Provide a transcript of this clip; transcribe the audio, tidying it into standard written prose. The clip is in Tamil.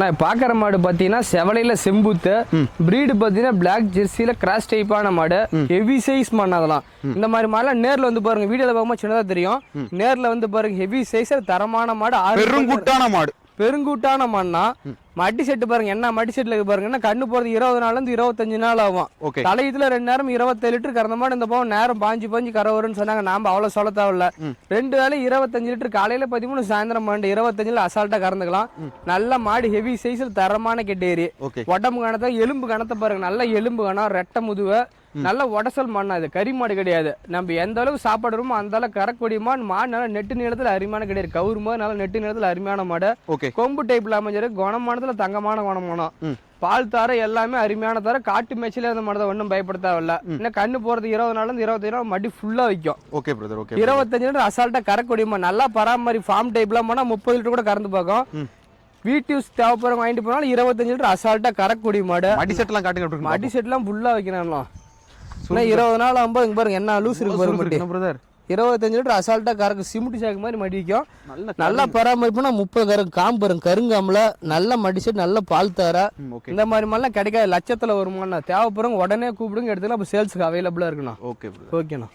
நான் பார்க்குற மாடு பார்த்தீங்கன்னா செவலையில் செம்புத்து பிரீடு பார்த்தீங்கன்னா பிளாக் ஜெர்சியில் கிராஸ் டைப்பான மாடு ஹெவி சைஸ் மாடு. அதெல்லாம் இந்த மாதிரி மாடுலாம் நேரில் வந்து பாருங்க, வீடியோவில் பார்க்கும்போது சின்னதாக தெரியும். நேரில் வந்து பாருங்க ஹெவி சைஸில் தரமான மாடு, பெருங்குட்டான மாடு. பெருங்கூட்டான மண்ணா மட்டி செட்டு பாருங்க, என்ன மட்டி செட்டுல பாருங்க, கண்ணு போறது 20 நாள்ல இருந்து 25 நாள் ஆகும். தலையத்துல 2 நேரம் 27 லிட்டர் கறந்த மாடு. இந்த போகும் நேரம் பாஞ்சு கரை வரும்னு சொன்னாங்க. நாம அவ்வளவு சொல்ல தேவையில்ல. 2 வேலை 25 லிட்டர், காலையில 13, சாயந்தரம் 25 அசால்ட்டா கறந்துக்கலாம். நல்ல மாடு, ஹெவி சைஸ்ல தரமான கெட்டேரி. உடம்பு கணத்தை எலும்பு கணத்தை பாருங்க, நல்ல எலும்பு கணம், ரெட்டை முதுவை, நல்ல உடசல் மண்ணா. இது கறி மாடு கிடையாது. நம்ம எந்த அளவுக்கு சாப்பாடுறோமோ அந்த அளவுக்கு கறக்கூடிய மாடு. நல்லா நெட்டு நீளத்துல அருமையான கிடையாது. கவுரு மாதிரி நல்ல நெட்டு நீளத்துல அருமையான மாடு. கொம்பு டைப்ல அமைஞ்சிரு, குணமானதுல தங்கமான குணமானம். பால் தர எல்லாமே அருமையான தர. காட்டு மேய்ச்சல அந்த மாதிரி ஒன்றும் பயப்பட தேவையில்ல. இன்னும் கண்ணு போறது 20 நாள்ல இருந்து 25 நாள் மடி ஃபுல்லா வைக்கும். 25 லிட்டர் அசால்ட்டா கறக்கூடிய மாடு. நல்லா பராமரி ஃபார்ம் டைப்லாம் போனா 30 லிட்டர் கூட கறந்து பார்க்கும். வீட்டு யூஸ் தேவைப்படுற வாங்கிட்டு போனாலும் 25 லிட்டர் அசால்ட்டா கறக்கூடிய மாடு. மடி செட்லாம் காட்டுங்க. மடி செட்லாம் ஃபுல்லா வைக்கிறாங்களா? 20 நாள் ஆகும்போது இங்க பாருங்க என்ன லூஸ் இருக்கு பாருங்க. 25 லிட்டர் அசால்ட்டா கறக்கு, சிமெண்ட் சாக்கு மாதிரி மடிக்கும். நல்லா பராமரிப்புனா 30 கறக்கு. காம்பு பாருங்க, கருங்காமல நல்ல மடி செட், நல்ல பால் தர. இந்த மாதிரி மாதிரிலாம் கிடைக்காது. லட்சத்துல வருமானம் தேவைப்படுறவங்க உடனே கூப்பிடுங்க, எடுத்துக்கலாம். அப்போ சேல்ஸுக்கு அவைலபிளா இருக்கணும். ஓகேண்ணா.